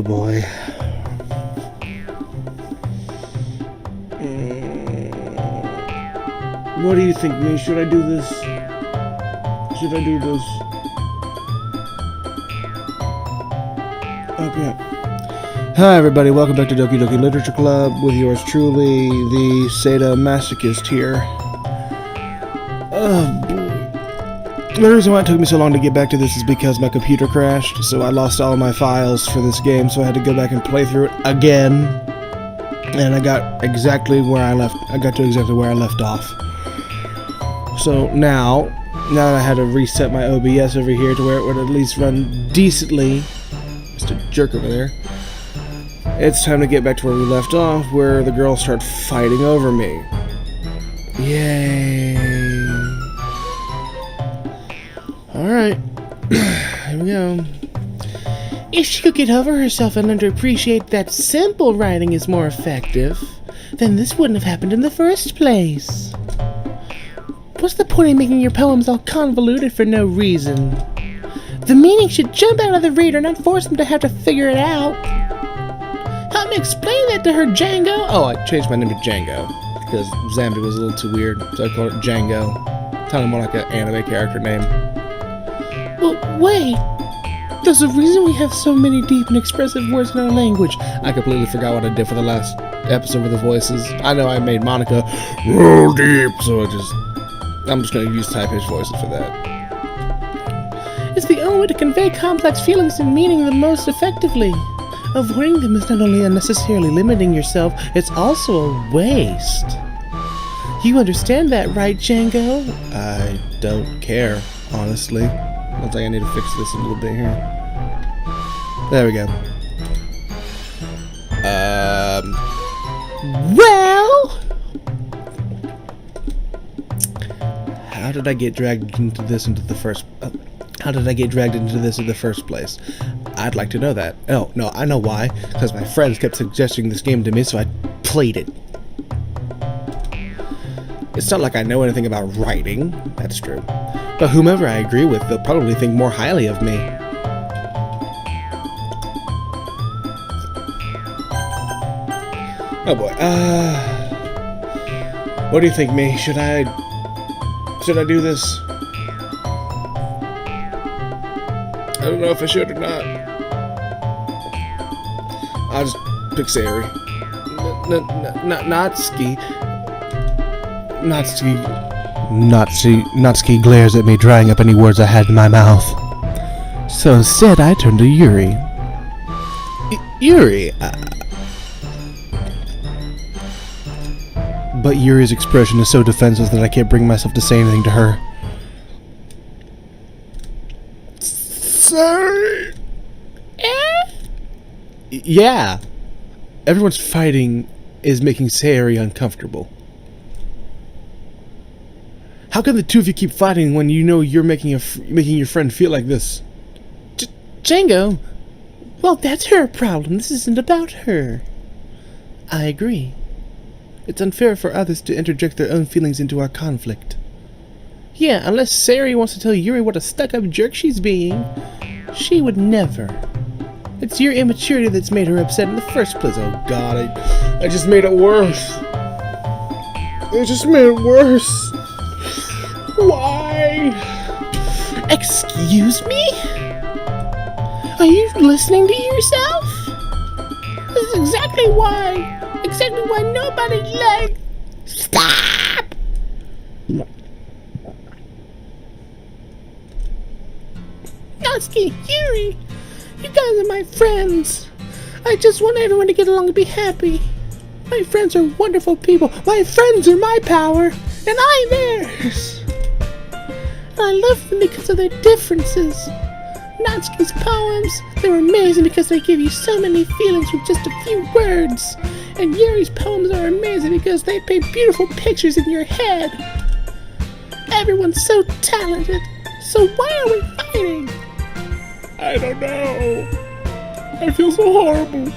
Oh boy. What do you think, me? Should I do this? Should I do this? Okay. Hi everybody, welcome back to Doki Literature Club with yours truly, the sadomasochist here. Oh boy. The reason why it took me so long to get back to this is because my computer crashed, so I lost all of my files for this game, so I had to go back and play through it again. And I got exactly where I left. I got to exactly where I left off. So now that I had to reset my OBS over here to where it would at least run decently, just a jerk over there, it's time to get back to where we left off, where the girls start fighting over me. Yay! Alright, here we go. If she could get over herself and learn to appreciate that simple writing is more effective, then this wouldn't have happened in the first place. What's the point in making your poems all convoluted for no reason? The meaning should jump out of the reader, not force them to have to figure it out. Help me explain that to her, Django. Oh, I changed my name to Django because Zambi was a little too weird, so I called it Django. Sounded more like an anime character name. Well, wait. There's a reason we have so many deep and expressive words in our language. I completely forgot what I did for the last episode with the voices. I know I made Monica real deep, so I'm just going to use type-pitch voices for that. It's the only way to convey complex feelings and meaning the most effectively. Avoiding them is not only unnecessarily limiting yourself, it's also a waste. You understand that, right, Django? I don't care, honestly. Looks like I need to fix this a little bit here. There we go. Well... How did I get dragged into this in the first place? I'd like to know that. Oh, no, I know why. Because my friends kept suggesting this game to me, so I played it. It's not like I know anything about writing. That's true. But whomever I agree with, they'll probably think more highly of me. Oh boy. What do you think, me? Should I do this? I don't know if I should or not. I'll just pick Sayori. Natsuki glares at me, drying up any words I had in my mouth. So instead, I turn to Yuri. Yuri? But Yuri's expression is so defensive that I can't bring myself to say anything to her. Sorry. Yeah. Everyone's fighting is making Sayori uncomfortable. How can the two of you keep fighting when you know you're making your friend feel like this? Django? Well, that's her problem. This isn't about her. I agree. It's unfair for others to interject their own feelings into our conflict. Yeah, unless Sayori wants to tell Yuri what a stuck-up jerk she's being, she would never. It's your immaturity that's made her upset in the first place. Oh god, I just made it worse. I just made it worse. Why? Excuse me? Are you listening to yourself? This is exactly why nobody likes... Stop! Natsuki, Yuri, you guys are my friends. I just want everyone to get along and be happy. My friends are wonderful people. My friends are my power, and I'm theirs. And I love them because of their differences. Natsuki's poems, they're amazing because they give you so many feelings with just a few words. And Yuri's poems are amazing because they paint beautiful pictures in your head. Everyone's so talented. So why are we fighting? I don't know. I feel so horrible.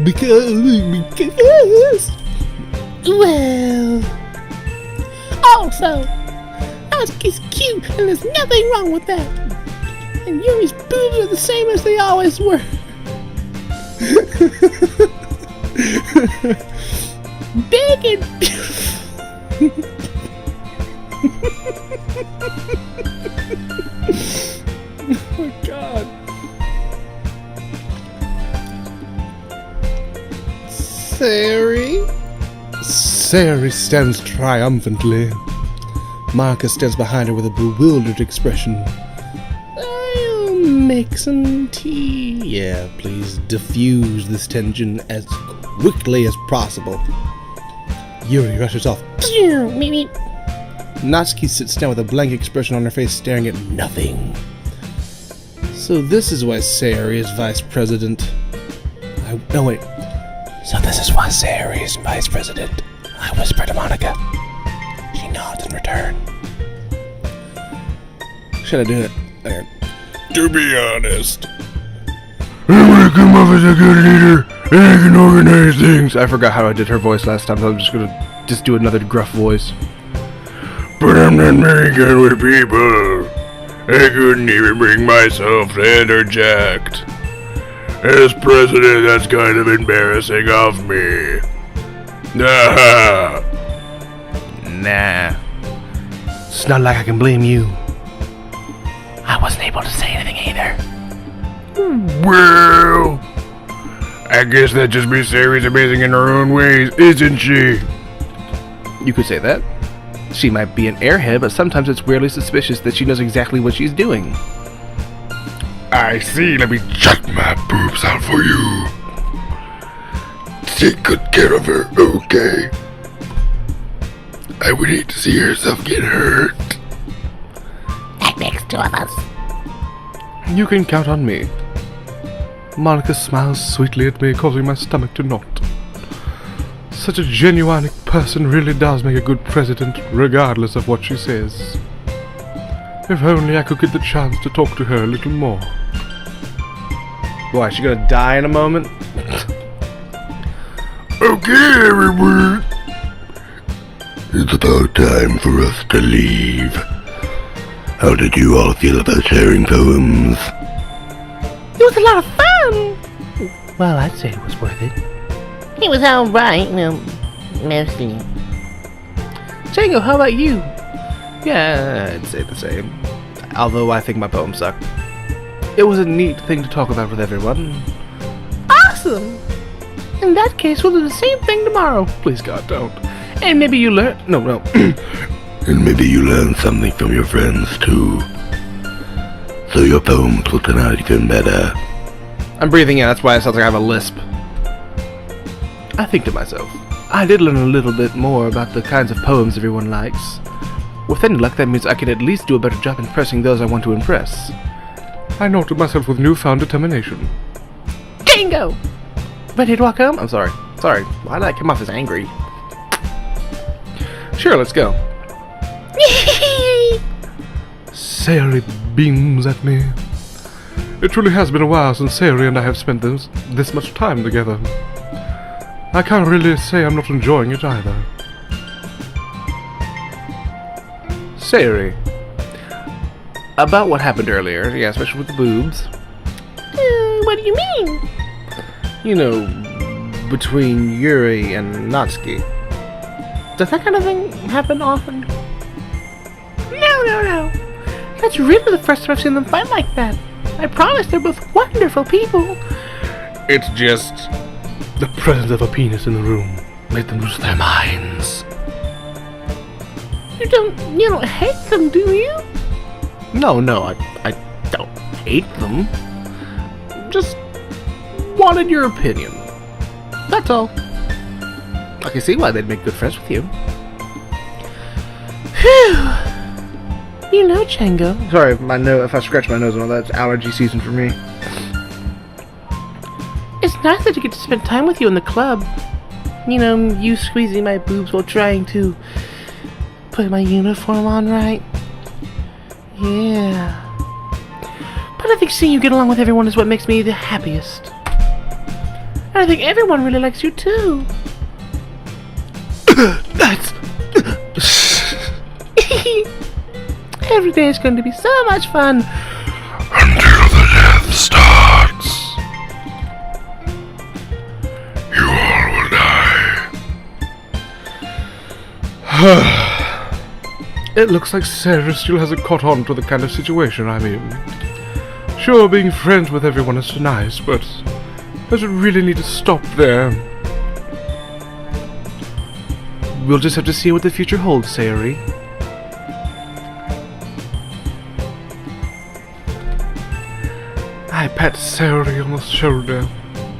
Because... Well... Also, Natsuki's cute and there's nothing wrong with that. And Yuri's boobs are the same as they always were. Big and oh my god. Sari stands triumphantly. Marcus stands behind her with a bewildered expression. I'll make some tea. Yeah, please diffuse this tension as quickly as possible. Yuri rushes off. Natsuki sits down with a blank expression on her face, staring at nothing. So this is why Sayori is vice president. So this is why Sayori is vice president. I whisper to Monica. She nods in return. Should I do it? Okay. To be honest, I'm gonna come off as a good leader and I can organize things. I forgot how I did her voice last time, so I'm just gonna do another gruff voice. But I'm not very good with people. I couldn't even bring myself to interject. As president, that's kind of embarrassing of me. Nah. It's not like I can blame you. I wasn't able to say anything either. Well, I guess that just means Sayori's amazing in her own ways, isn't she? You could say that. She might be an airhead, but sometimes it's weirdly suspicious that she knows exactly what she's doing. I see, let me check my boobs out for you. Take good care of her, okay? I would hate to see herself get hurt. That makes two of us. You can count on me. Monica smiles sweetly at me, causing my stomach to knot. Such a genuine person really does make a good president, regardless of what she says. If only I could get the chance to talk to her a little more. Why, she gonna die in a moment? Okay, everyone. It's about time for us to leave. How did you all feel about sharing poems? It was a lot of fun. Well, I'd say it was worth it. It was alright, mostly. Django, how about you? Yeah, I'd say the same. Although I think my poem sucked. It was a neat thing to talk about with everyone. Awesome! In that case, we'll do the same thing tomorrow. Please, God, don't. And maybe you learn... No. And maybe you learn something from your friends, too. So your poems will turn out even better. I'm breathing in, that's why it sounds like I have a lisp. I think to myself, I did learn a little bit more about the kinds of poems everyone likes. With any luck, that means I could at least do a better job impressing those I want to impress. I noted myself with newfound determination. Django! Ready to walk home? I'm sorry. Why did I come off as angry? Sure, let's go. Sayori beams at me. It truly has been a while since Sayori and I have spent this much time together. I can't really say I'm not enjoying it either. Sayori. About what happened earlier, yeah, especially with the boobs. What do you mean? You know, between Yuri and Natsuki. Does that kind of thing happen often? No. That's really the first time I've seen them fight like that. I promise they're both wonderful people. It's just the presence of a penis in the room made them lose their minds. You don't hate them, do you? No, I don't hate them. Just wanted your opinion. That's all. I can see why they'd make good friends with you. Phew. You know, Django. Sorry, if I scratch my nose and all that, it's allergy season for me. It's nice that you get to spend time with you in the club. You know, you squeezing my boobs while trying to put my uniform on right. Yeah. But I think seeing you get along with everyone is what makes me the happiest. And I think everyone really likes you too. That's... Every day is going to be so much fun. until the death starts. You all will die. It looks like Sarah still hasn't caught on to the kind of situation I'm in. Sure, being friends with everyone is nice, but does it really need to stop there? We'll just have to see what the future holds, Sayori. I pat Sayori on the shoulder.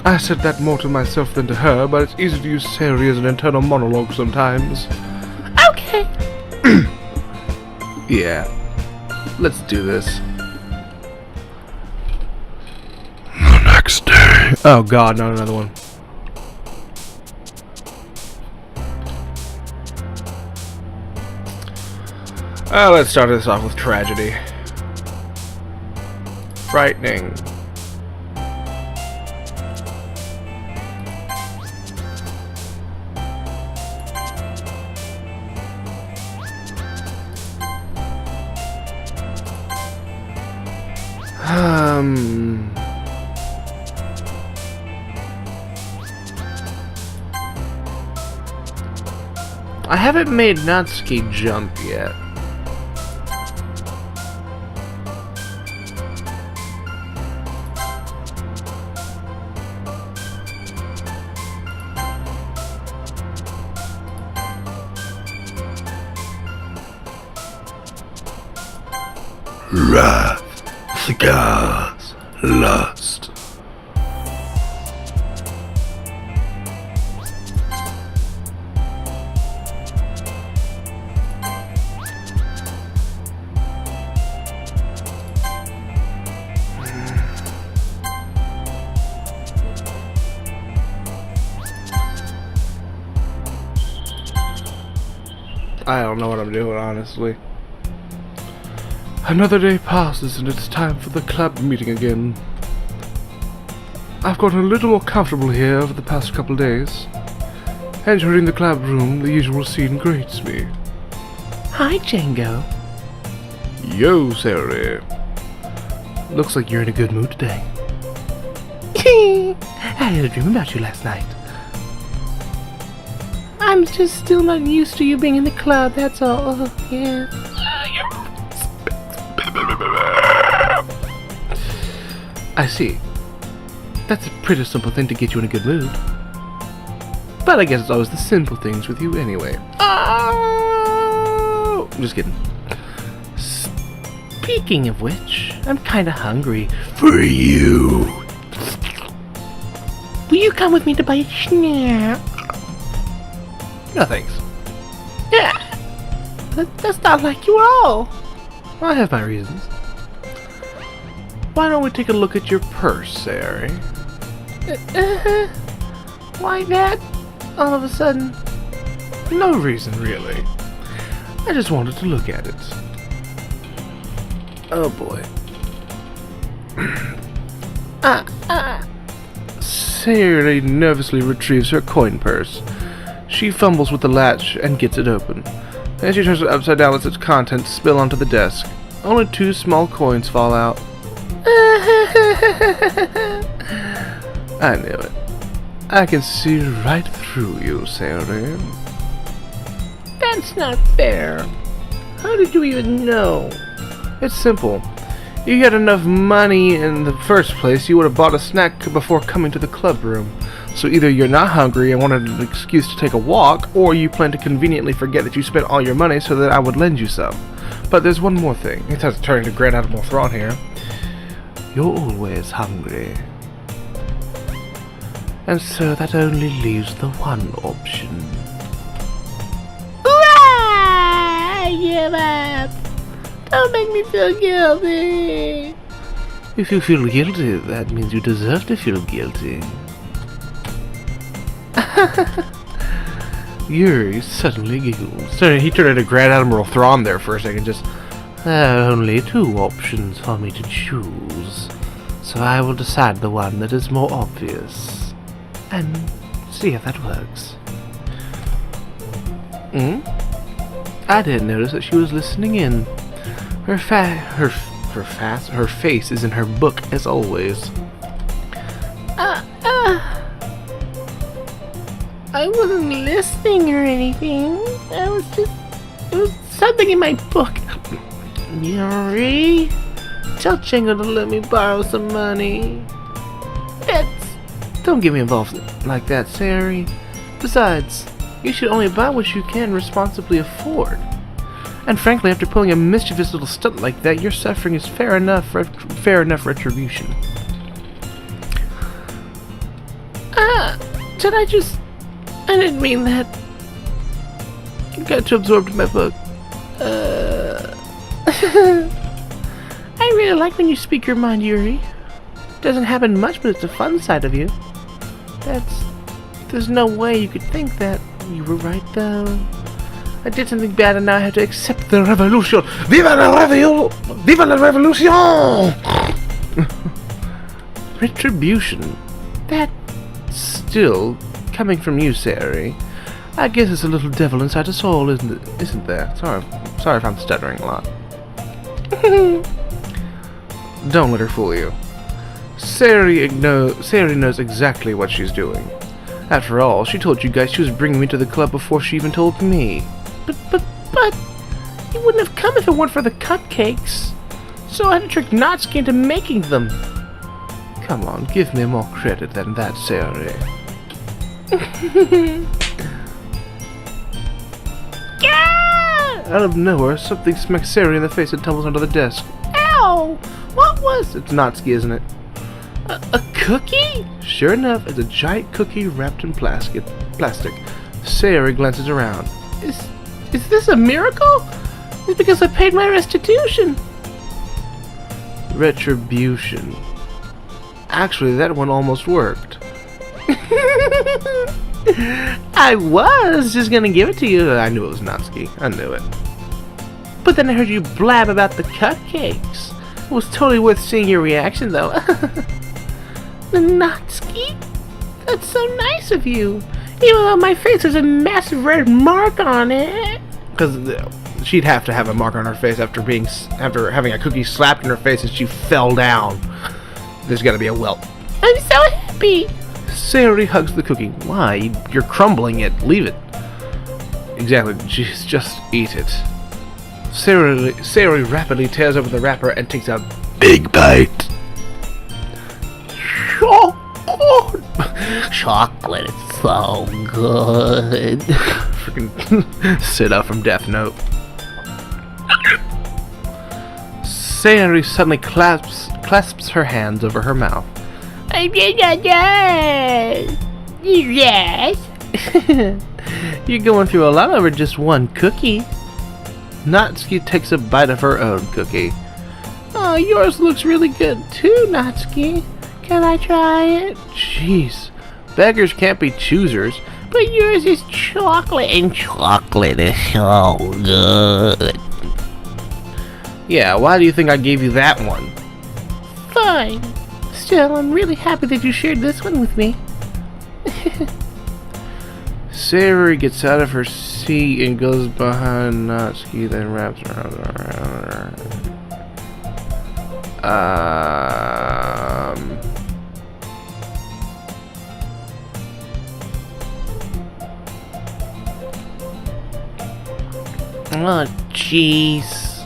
I said that more to myself than to her, but it's easy to use Sayori as an internal monologue sometimes. Okay. Yeah, let's do this. The next day, Oh god, not another one. Let's start this off with tragedy. Frightening. I haven't made Natsuki jump yet. wrath, cigars, lust. I don't know what I'm doing, honestly. Another day passes and it's time for the club meeting again. I've gotten a little more comfortable here over the past couple days. Entering the club room, the usual scene greets me. Hi, Django. Yo, Sari. Looks like you're in a good mood today. I had a dream about you last night. I'm just still not used to you being in the club, that's all. Oh, yeah. I see. That's a pretty simple thing to get you in a good mood. But I guess it's always the simple things with you anyway. Oh! Just kidding. Speaking of which, I'm kinda hungry. For you. Will you come with me to buy a snack? No thanks. Yeah. That's not like you at all. I have my reasons. Why don't we take a look at your purse, Sari? Why that? All of a sudden. No reason, really. I just wanted to look at it. Oh boy. Sari nervously retrieves her coin purse. She fumbles with the latch and gets it open. As she turns it upside down, lets its contents spill onto the desk. Only 2 small coins fall out. I knew it. I can see right through you, Sari. That's not fair. How did you even know? It's simple. You had enough money in the first place, you would have bought a snack before coming to the club room. So either you're not hungry and wanted an excuse to take a walk, or you plan to conveniently forget that you spent all your money so that I would lend you some. But there's one more thing. It has turning to Grand Admiral Thrawn here. You're always hungry. And so that only leaves the one option. I give up. Don't make me feel guilty. If you feel guilty, that means you deserve to feel guilty. Yuri suddenly giggles. Sorry, he turned into Grand Admiral Thrawn there for a second, just... There are only 2 options for me to choose, so I will decide the one that is more obvious, and see if that works. I didn't notice that she was listening in. Her Her face is in her book as always. I wasn't listening or anything. It was something in my book. Yuri, tell Chingo to let me borrow some money. Don't get me involved like that, Sari. Besides, you should only buy what you can responsibly afford. And frankly, after pulling a mischievous little stunt like that, your suffering is fair enough retribution. I didn't mean that. I got too absorbed in my book. I really like when you speak your mind, Yuri. Doesn't happen much, but it's a fun side of you. There's no way you could think that. You were right, though. I did something bad and now I have to accept the revolution. Viva la revolution! Viva la revolution! Retribution. That still coming from you, Sari. I guess it's a little devil inside us all, isn't there? Sorry if I'm stuttering a lot. Don't let her fool you. Sari knows exactly what she's doing. After all, she told you guys she was bringing me to the club before she even told me. But, you wouldn't have come if it weren't for the cupcakes. So I had to trick Natsuki into making them. Come on, give me more credit than that, Sari. Out of nowhere, something smacks Sari in the face and tumbles onto the desk. Ow! What was... It's Natsuki, isn't it? A cookie? Sure enough, it's a giant cookie wrapped in plastic. Sari glances around. Is this a miracle? It's because I paid my restitution. Retribution. Actually, that one almost worked. I was just gonna give it to you. I knew it was Natsuki. I knew it. But then I heard you blab about the cupcakes. It was totally worth seeing your reaction, though. Natsuki? That's so nice of you. Even though my face has a massive red mark on it. Because she'd have to have a mark on her face after having a cookie slapped in her face and she fell down. There's got to be a welt. I'm so happy. Sari hugs the cookie. Why? You're crumbling it. Leave it. Exactly. Just eat it. Sari rapidly tears open the wrapper and takes out Big bite. Chocolate is so good. Freaking Sita from Death Note. Sari suddenly clasps her hands over her mouth. Yes. You're going through a lot over just one cookie. Natsuki takes a bite of her own cookie. Oh, yours looks really good too, Natsuki. Can I try it? Jeez, beggars can't be choosers. But yours is chocolate, and chocolate is so good. Yeah, why do you think I gave you that one? Fine. Still, I'm really happy that you shared this one with me. Sari gets out of her seat and goes behind Natsuki, then wraps her arms around her. Oh, jeez.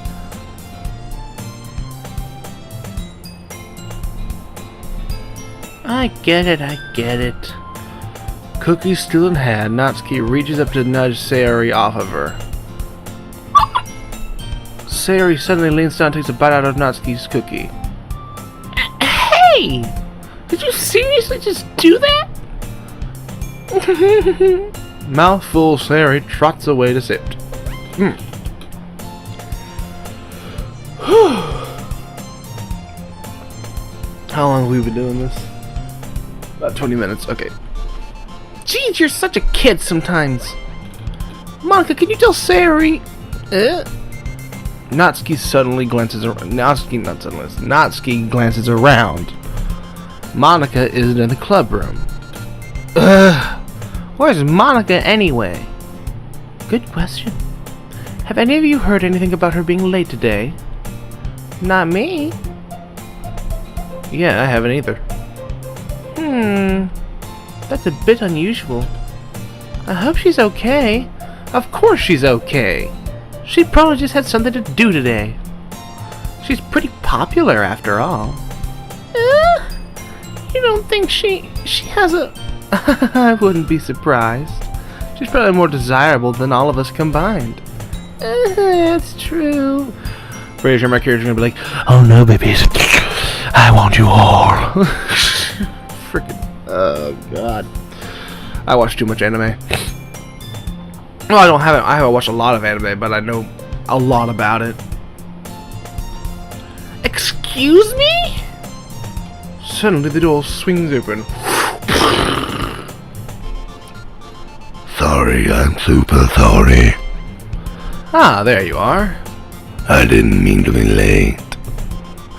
I get it. Cookie still in hand, Natsuki reaches up to nudge Sari off of her. Sari suddenly leans down and takes a bite out of Natsuki's cookie. Hey! Did you seriously just do that? Mouthful, Sari trots away to sit. How long have we been doing this? About 20 minutes, okay. Jeez, you're such a kid sometimes. Monica, can you tell Sari? Natsuki suddenly glances around. Natsuki glances around. Monica isn't in the club room. Where's Monica anyway? Good question. Have any of you heard anything about her being late today? Not me. Yeah, I haven't either. That's a bit unusual. I hope she's okay. Of course she's okay. She probably just had something to do today. She's pretty popular after all. You don't think she has a... I wouldn't be surprised. She's probably more desirable than all of us combined. That's true. Pretty sure my character's gonna be like, oh no, babies. I want you all. Freaking. Oh, God. I watch too much anime. Well, I haven't watched a lot of anime, but I know a lot about it. Excuse me? Suddenly the door swings open. Sorry, I'm super sorry. Ah, there you are. I didn't mean to be late.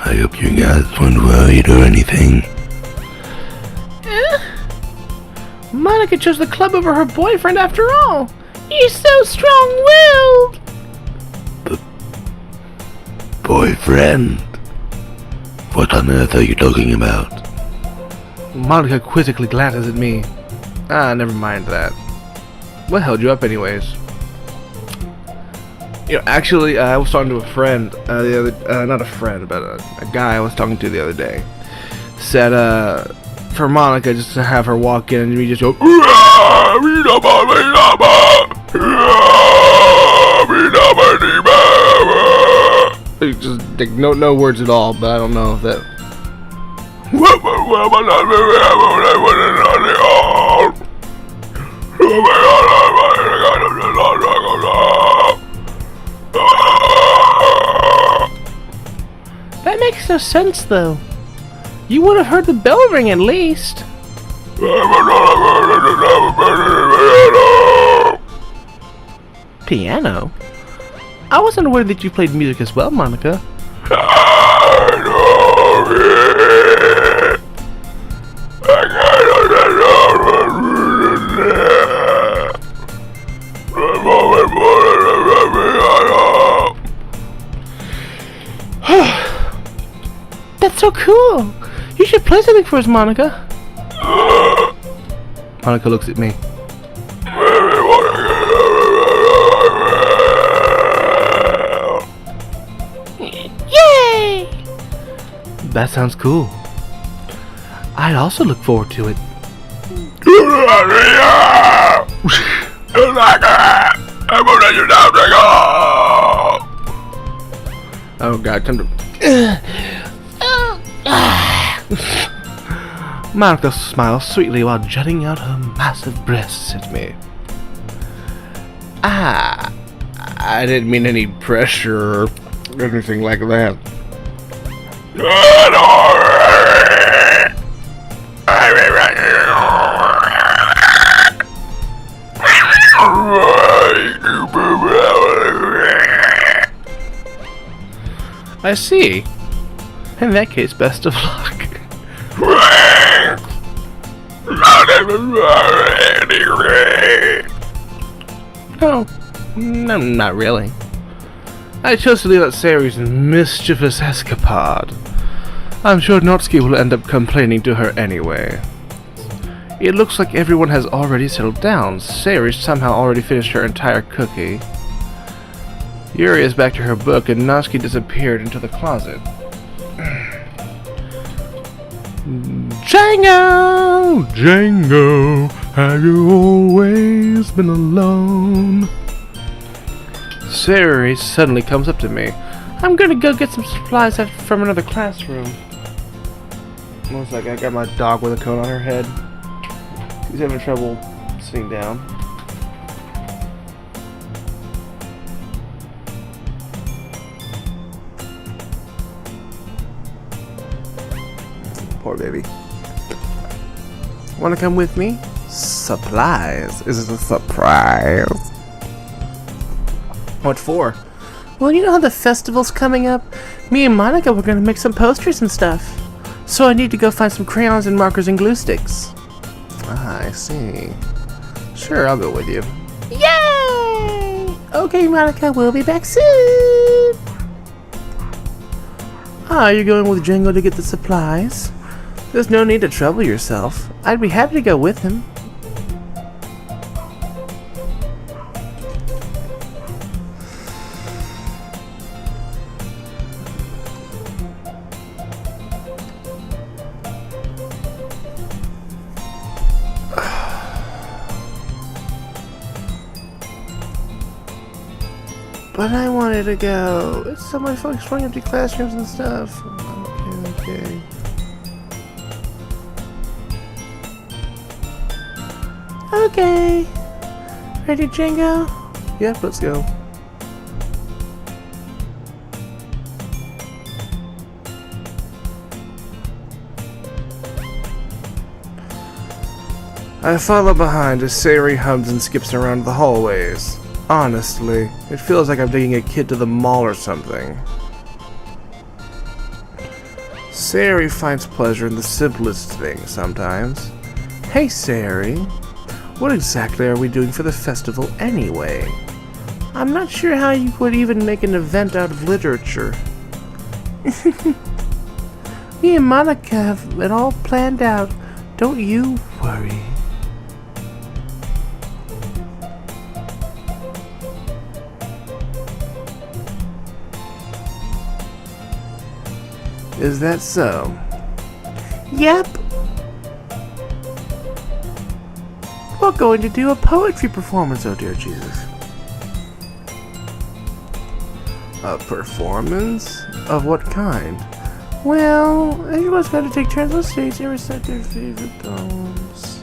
I hope you guys weren't worried or anything. Monica chose the club over her boyfriend after all. He's so strong-willed. Boyfriend? What on earth are you talking about? Monica quizzically glances at me. Ah, never mind that. What held you up anyways? You know, actually, I was talking to a friend the other, not a friend, but a guy I was talking to the other day. Said, for Monica, just to have her walk in and we just go, just like, no words at all, but I don't know if that. That makes no sense, though. You would have heard the bell ring at least. Piano? I wasn't aware that you played music as well, Monica. That's so cool. You should play something for us, Monica. Monica looks at me. Yay! That sounds cool. I'd also look forward to it. Oh God, time to... Monica smiles sweetly while jutting out her massive breasts at me. Ah, I didn't mean any pressure or anything like that. I see. In that case, best of luck. No, not really. I chose to leave out Sari's mischievous escapade. I'm sure Notsuki will end up complaining to her anyway. It looks like everyone has already settled down. Sari somehow already finished her entire cookie. Yuri is back to her book and Natsuki disappeared into the closet. Django! Django, have you always been alone? Sari suddenly comes up to me. I'm gonna go get some supplies from another classroom. One second, I got my dog with a cone on her head. He's having trouble sitting down. Poor baby. Wanna come with me? Supplies? Is it a surprise? What for? Well, you know how the festival's coming up? Me and Monica were gonna make some posters and stuff. So I need to go find some crayons and markers and glue sticks. Ah, I see. Sure, I'll go with you. Yay! Okay, Monica, we'll be back soon. Ah, you're going with Django to get the supplies? There's no need to trouble yourself. I'd be happy to go with him. But I wanted to go. It's so much fun exploring empty classrooms and stuff. Okay. Okay. Ready, Django? Yep, let's go. I follow behind as Sayori hums and skips around the hallways. Honestly, it feels like I'm taking a kid to the mall or something. Sayori finds pleasure in the simplest things sometimes. Hey Sayori, what exactly are we doing for the festival anyway? I'm not sure how you would even make an event out of literature. Me and Monica have it all planned out. Don't you worry. Is that so? Yep. We're going to do a poetry performance, oh dear Jesus. A performance? Of what kind? Well, everyone's got to take turns on stage and recite their favorite poems.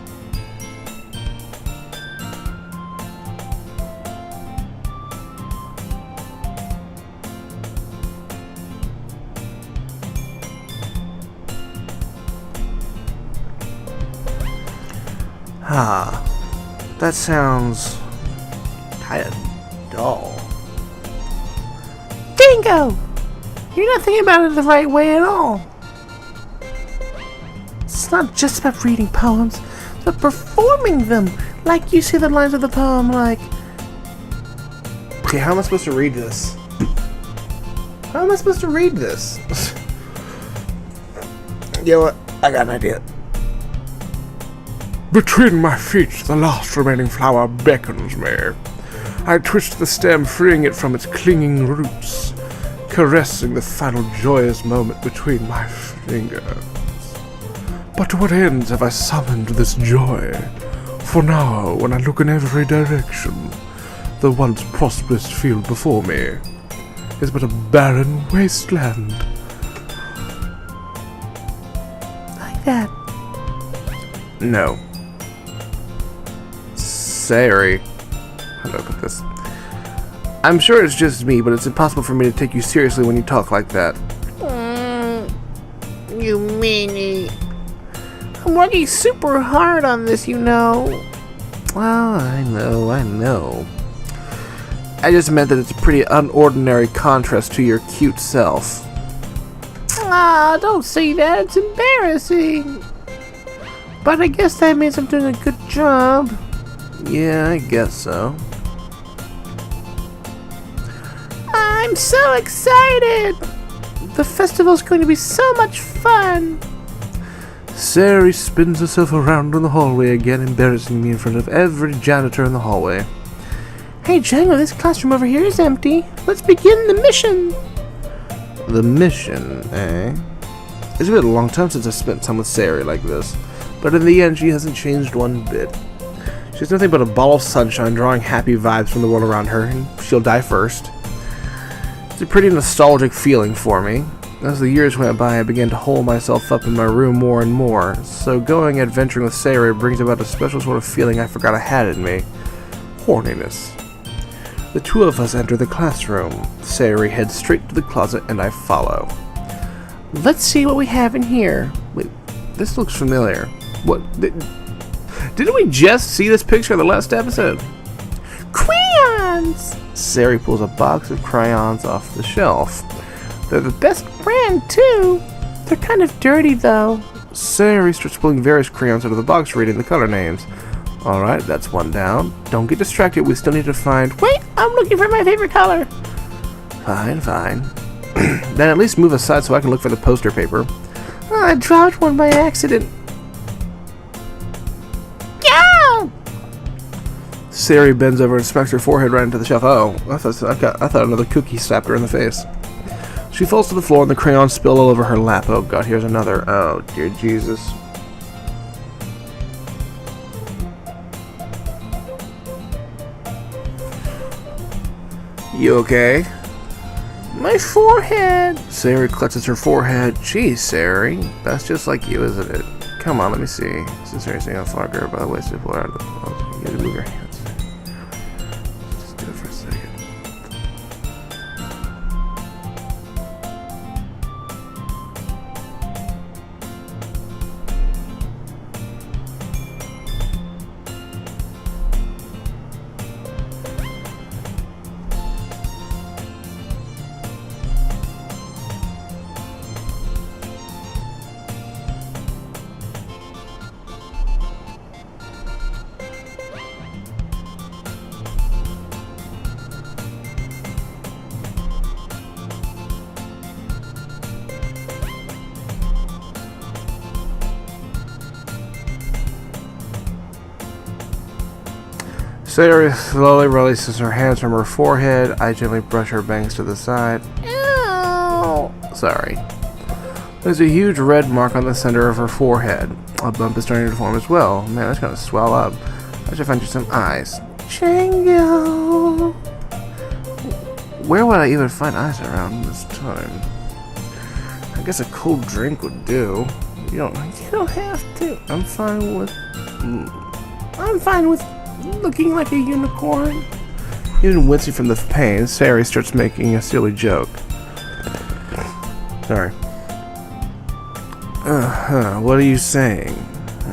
Ah, that sounds kinda dull. Dingo! You're not thinking about it the right way at all. It's not just about reading poems, but performing them. Like you see the lines of the poem, like... Okay, how am I supposed to read this? How am I supposed to read this? You know what? I got an idea. Between my feet, the last remaining flower beckons me. I twist the stem, freeing it from its clinging roots, caressing the final joyous moment between my fingers. But to what ends have I summoned this joy? For now, when I look in every direction, the once prosperous field before me is but a barren wasteland. Like that. No. Sayori. How do I put this? I'm sure it's just me, but it's impossible for me to take you seriously when you talk like that. You meanie. I'm working super hard on this, you know. Well, I know. I just meant that it's a pretty unordinary contrast to your cute self. Ah, don't say that. It's embarrassing. But I guess that means I'm doing a good job. Yeah, I guess so. I'm so excited! The festival's going to be so much fun! Sayori spins herself around in the hallway again, embarrassing me in front of every janitor in the hallway. Hey Django, this classroom over here is empty. Let's begin the mission! The mission, eh? It's been a long time since I spent time with Sayori like this, but in the end she hasn't changed one bit. She's nothing but a ball of sunshine drawing happy vibes from the world around her, and she'll die first. It's a pretty nostalgic feeling for me. As the years went by, I began to hole myself up in my room more and more, so going adventuring with Sayori brings about a special sort of feeling I forgot I had in me. Horniness. The two of us enter the classroom. Sayori heads straight to the closet, and I follow. Let's see what we have in here. Wait, this looks familiar. What? Didn't we just see this picture in the last episode? Crayons! Sayori pulls a box of crayons off the shelf. They're the best brand, too. They're kind of dirty, though. Sayori starts pulling various crayons out of the box, reading the color names. Alright, that's one down. Don't get distracted, we still need to find... Wait, I'm looking for my favorite color. Fine. Then at least move aside so I can look for the poster paper. Oh, I dropped one by accident. Yeah! Sari bends over and smacks her forehead right into the shelf. Oh, I thought another cookie slapped her in the face. She falls to the floor and the crayons spill all over her lap. Oh god, here's another. Oh dear Jesus. You okay? My forehead! Sari clutches her forehead. Jeez, Sari. That's just like you, isn't it? Come on, let me see. Since Sari's saying a flogger by the waist to pull out of the clothes, you gotta move your hands. Just do it for a second. Sari slowly releases her hands from her forehead. I gently brush her bangs to the side. Ow! Sorry. There's a huge red mark on the center of her forehead. A bump is starting to form as well. Man, that's gonna swell up. I should find you some eyes. Django! Where would I even find eyes around this time? I guess a cold drink would do. You don't have to. I'm fine with looking like a unicorn. Even wincing from the pain, Sari starts making a silly joke. Sorry. What are you saying?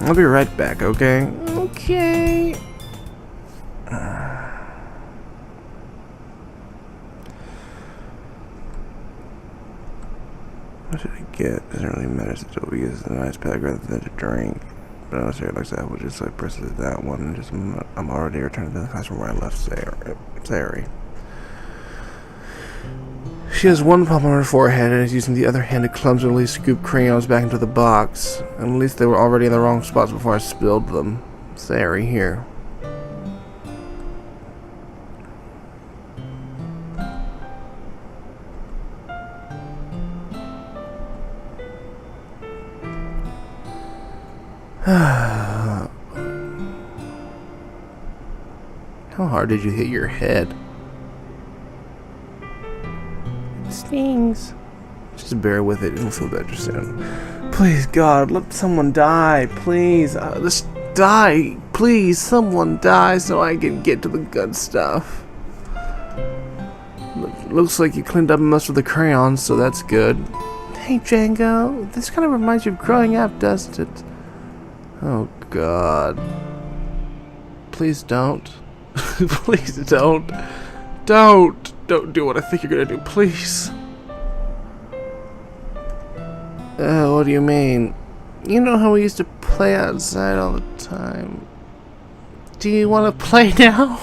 I'll be right back, okay? Okay. What should I get? Doesn't really matter since Doki is a nice pack rather than to drink. But I know Sari likes that, which is so I press that one and I'm already returning to the classroom where I left Sari. She has one palm on her forehead and is using the other hand to clumsily scoop crayons back into the box. At least they were already in the wrong spots before I spilled them. Sari, here. How hard did you hit your head? It stings. Just bear with it. It'll feel better soon. Please, God, let someone die. Please. Just die. Please, someone die so I can get to the good stuff. Looks like you cleaned up most of the crayons, so that's good. Hey, Django. This kind of reminds you of growing up, doesn't it? Oh, God. Please don't. Please don't. Don't do what I think you're gonna do, please. What do you mean? You know how we used to play outside all the time. Do you want to play now?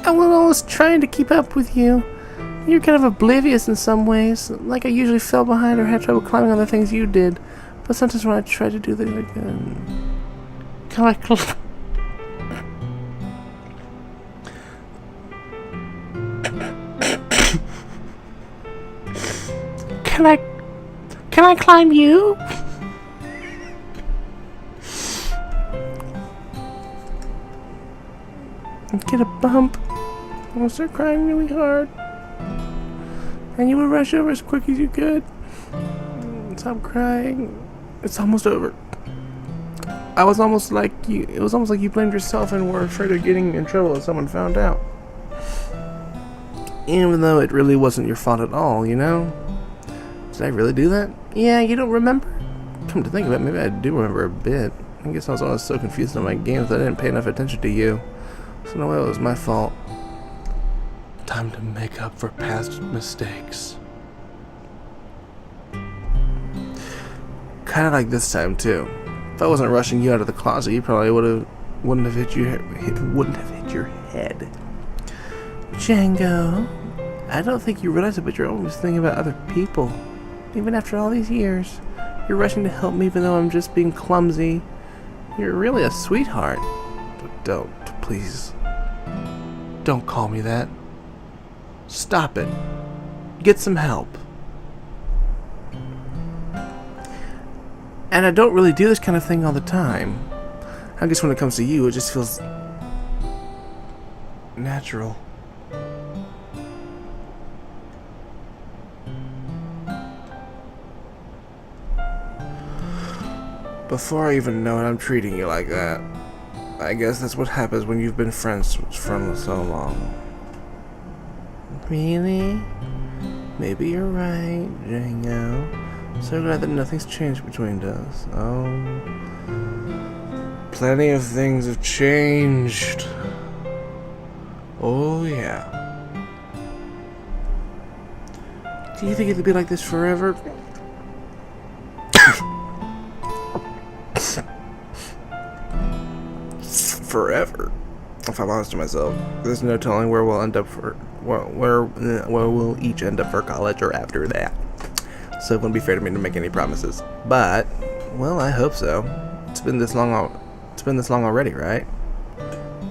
I was always trying to keep up with you. You're kind of oblivious in some ways. Like I usually fell behind or had trouble climbing on the things you did. But sometimes when I try to do things again, can I climb you? Get a bump. I'm gonna start crying really hard. And you will rush over as quick as you could. Stop crying. It's almost over. It was almost like you blamed yourself and were afraid of getting in trouble if someone found out. Even though it really wasn't your fault at all, you know? Did I really do that? Yeah, you don't remember? Come to think of it, maybe I do remember a bit. I guess I was always so confused in my games that I didn't pay enough attention to you. So no way it was my fault. Time to make up for past mistakes. Kind of like this time too. If I wasn't rushing you out of the closet, you probably wouldn't have hit your head. Django, I don't think you realize it, but you're always thinking about other people. Even after all these years, you're rushing to help me even though I'm just being clumsy. You're really a sweetheart. But don't, please. Don't call me that. Stop it. Get some help. And I don't really do this kind of thing all the time. I guess when it comes to you, it just feels natural. Before I even know it, I'm treating you like that. I guess that's what happens when you've been friends for so long. Really? Maybe you're right, Django. So glad that nothing's changed between us. Oh. Plenty of things have changed. Oh, yeah. Do you think it'll be like this forever? Forever. If I'm honest to myself, there's no telling where we'll end up where we'll each end up for college or after that. So it wouldn't be fair to me to make any promises. But, well, I hope so. It's been this long already, right?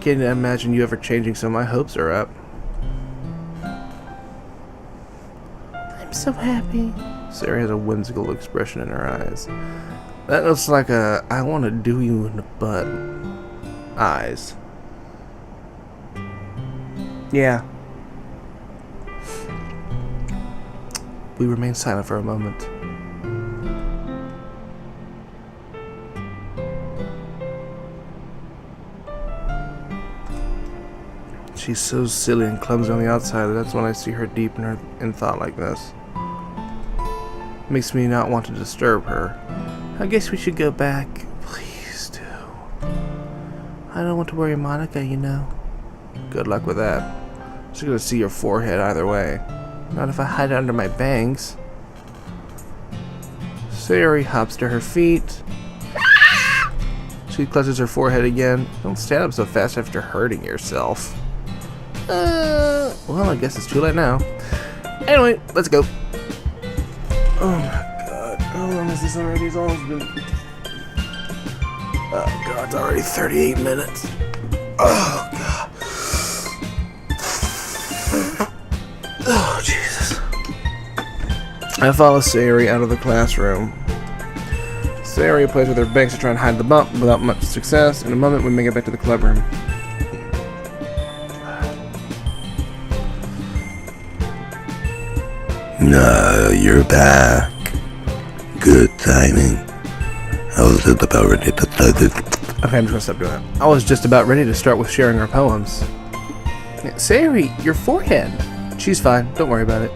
Can't imagine you ever changing, so my hopes are up. I'm so happy. Sarah has a whimsical expression in her eyes. That looks like a I want to do you in the butt eyes. Yeah. We remain silent for a moment. She's so silly and clumsy on the outside. That's when I see her deep in thought like this. Makes me not want to disturb her. I guess we should go back. Please do. I don't want to worry Monica, you know. Good luck with that. She's gonna see your forehead either way. Not if I hide it under my bangs. Sari hops to her feet. She clutches her forehead again. Don't stand up so fast after hurting yourself. Well, I guess it's too late now. Anyway, let's go. Oh my god. How long is this already? It's almost been... Oh god, it's already 38 minutes. Oh god. Oh Jesus. I follow Sari out of the classroom. Sari plays with her banks to try and hide the bump without much success. In a moment, we make it back to the club room. No, you're back. Good timing. I was just about ready to start this. Okay, I'm just gonna stop doing that. I was just about ready to start with sharing our poems. Sari, your forehead. She's fine. Don't worry about it.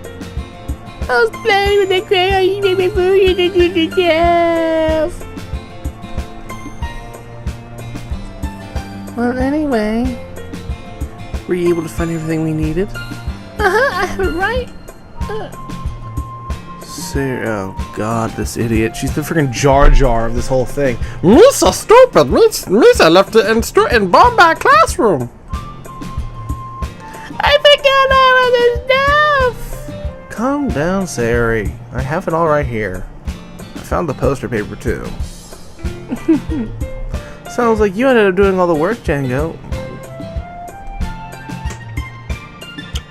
I was playing with the crayon. You made me fool. You did it yourself. Well, anyway, were you able to find everything we needed? I have it right. Sari, oh god, this idiot. She's the freaking Jar Jar of this whole thing. Lisa, stupid. Lisa left it in Bombay classroom. I forgot all of this stuff. Calm down, Sari. I have it all right here. I found the poster paper too. Sounds like you ended up doing all the work, Django.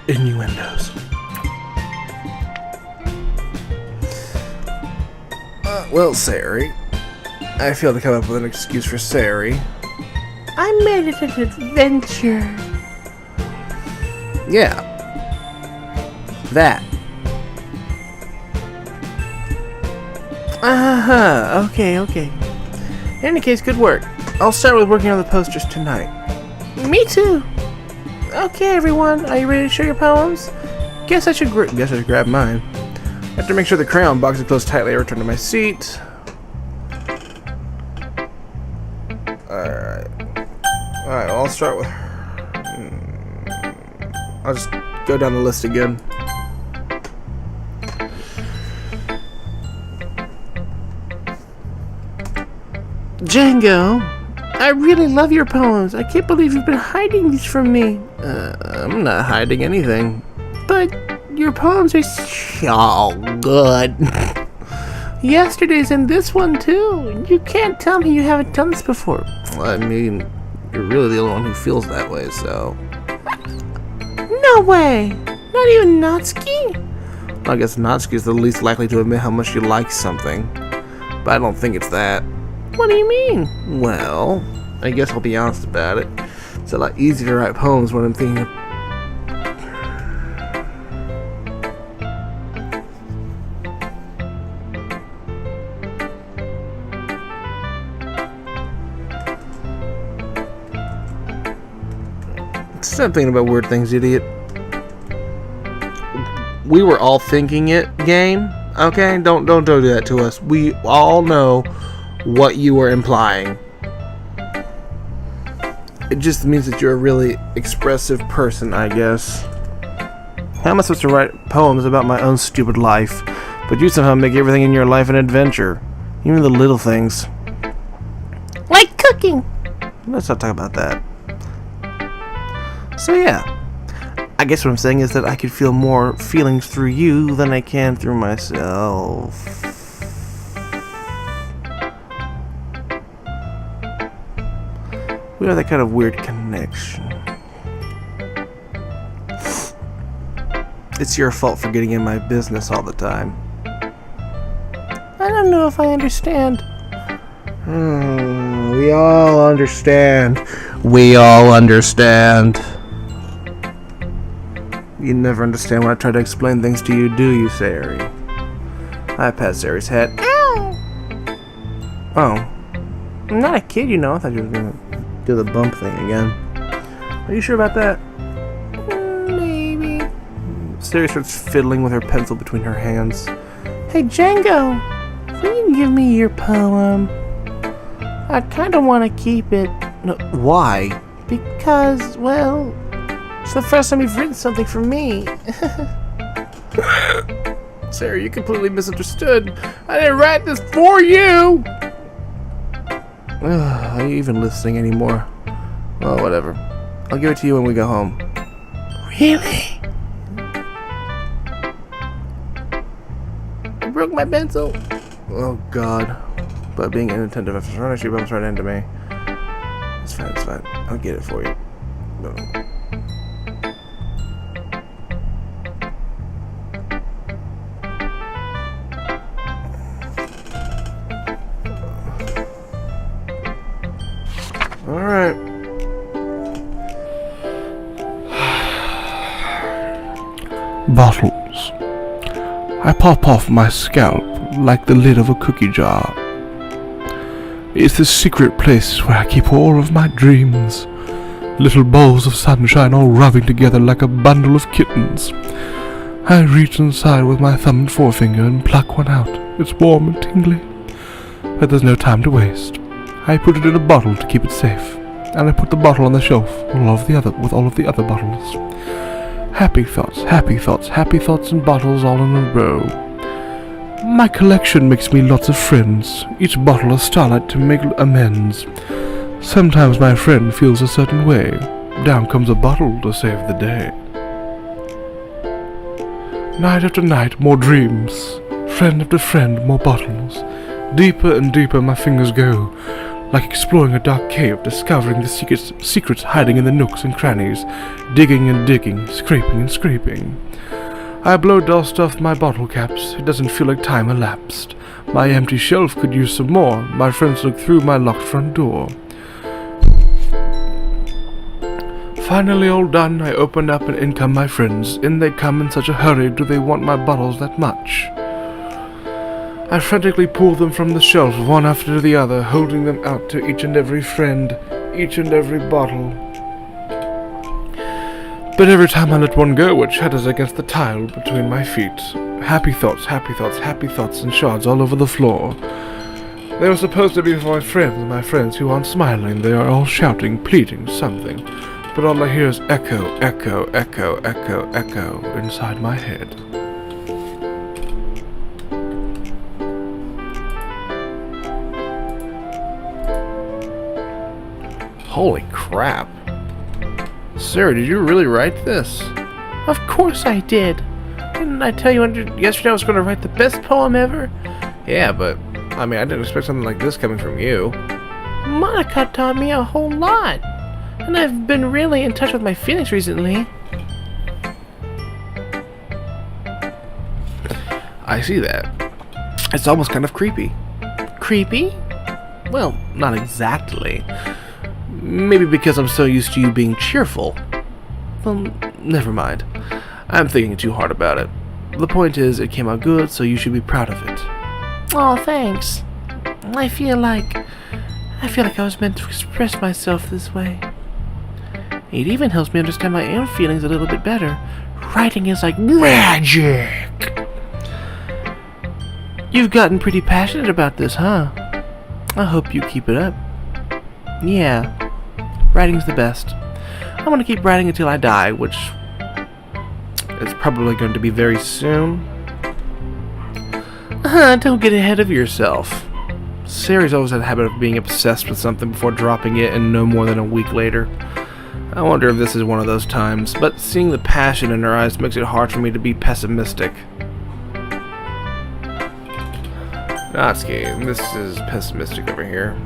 Innuendos. Well, Sari, I failed to come up with an excuse for Sari. I made it an adventure. Yeah. That. Okay. In any case, good work. I'll start with working on the posters tonight. Me too. Okay, everyone, are you ready to share your poems? Guess I should grab mine. I have to make sure the crayon box is closed tightly. I return to my seat. Alright, well, I'll start with... I'll just go down the list again. Django, I really love your poems. I can't believe you've been hiding these from me. I'm not hiding anything. But Your poems are so good. Yesterday's and this one too. You can't tell me you haven't done this before. I mean, you're really the only one who feels that way, so... No way! Not even Natsuki? I guess Natsuki's the least likely to admit how much you like something. But I don't think it's that. What do you mean? Well, I guess I'll be honest about it. It's a lot easier to write poems when I'm thinking of... Stop thinking about weird things, idiot. We were all thinking it, game. Okay? Don't do that to us. We all know what you were implying. It just means that you're a really expressive person, I guess. How am I supposed to write poems about my own stupid life, but you somehow make everything in your life an adventure? Even the little things. Like cooking! Let's not talk about that. So yeah, I guess what I'm saying is that I could feel more feelings through you than I can through myself. We have that kind of weird connection. It's your fault for getting in my business all the time. I don't know if I understand. We all understand. We all understand. You never understand when I try to explain things to you, do you, Sari? I pat Sari's head. Ow! Oh. I'm not a kid, you know. I thought you were gonna do the bump thing again. Are you sure about that? Maybe. Sari starts fiddling with her pencil between her hands. Hey, Django, will you give me your poem? I kind of want to keep it. No, why? Because, well, it's the first time you've written something for me. Sari, you completely misunderstood. I didn't write this for you! Are you even listening anymore? Well, whatever. I'll give it to you when we go home. Really? I broke my pencil. Oh, God. But being inattentive after running, she bumps right into me. It's fine, it's fine. I'll get it for you. No. Alright. Bottles. I pop off my scalp like the lid of a cookie jar. It's the secret place where I keep all of my dreams. Little balls of sunshine all rubbing together like a bundle of kittens. I reach inside with my thumb and forefinger and pluck one out. It's warm and tingly. But there's no time to waste. I put it in a bottle to keep it safe, and I put the bottle on the shelf with all of the other bottles. Happy thoughts, happy thoughts, happy thoughts and bottles all in a row. My collection makes me lots of friends, each bottle a starlight to make amends. Sometimes my friend feels a certain way. Down comes a bottle to save the day. Night after night, more dreams. Friend after friend, more bottles. Deeper and deeper my fingers go, like exploring a dark cave, discovering the secrets hiding in the nooks and crannies, digging and digging, scraping and scraping. I blow dust off my bottle caps. It doesn't feel like time elapsed. My empty shelf could use some more. My friends look through my locked front door. Finally all done, I open up and in come my friends. In they come in such a hurry, do they want my bottles that much? I frantically pull them from the shelf, one after the other, holding them out to each and every friend, each and every bottle. But every time I let one go, it shatters against the tile between my feet. Happy thoughts, happy thoughts, happy thoughts, and shards all over the floor. They were supposed to be for my friends who aren't smiling. They are all shouting, pleading, something. But all I hear is echo, echo, echo, echo, echo inside my head. Holy crap. Sarah, did you really write this? Of course I did. Didn't I tell you yesterday I was going to write the best poem ever? Yeah, but, I mean, I didn't expect something like this coming from you. Monica taught me a whole lot, and I've been really in touch with my feelings recently. I see that. It's almost kind of creepy. Creepy? Well, not exactly. Maybe because I'm so used to you being cheerful. Well, never mind. I'm thinking too hard about it. The point is, it came out good, so you should be proud of it. Oh, thanks. I feel like I was meant to express myself this way. It even helps me understand my own feelings a little bit better. Writing is like magic. You've gotten pretty passionate about this, huh? I hope you keep it up. Yeah, writing's the best. I want to keep writing until I die, which is probably going to be very soon. Don't get ahead of yourself. Sari's always had a habit of being obsessed with something before dropping it and no more than a week later. I wonder if this is one of those times, but seeing the passion in her eyes makes it hard for me to be pessimistic. Natsuki, this is pessimistic over here.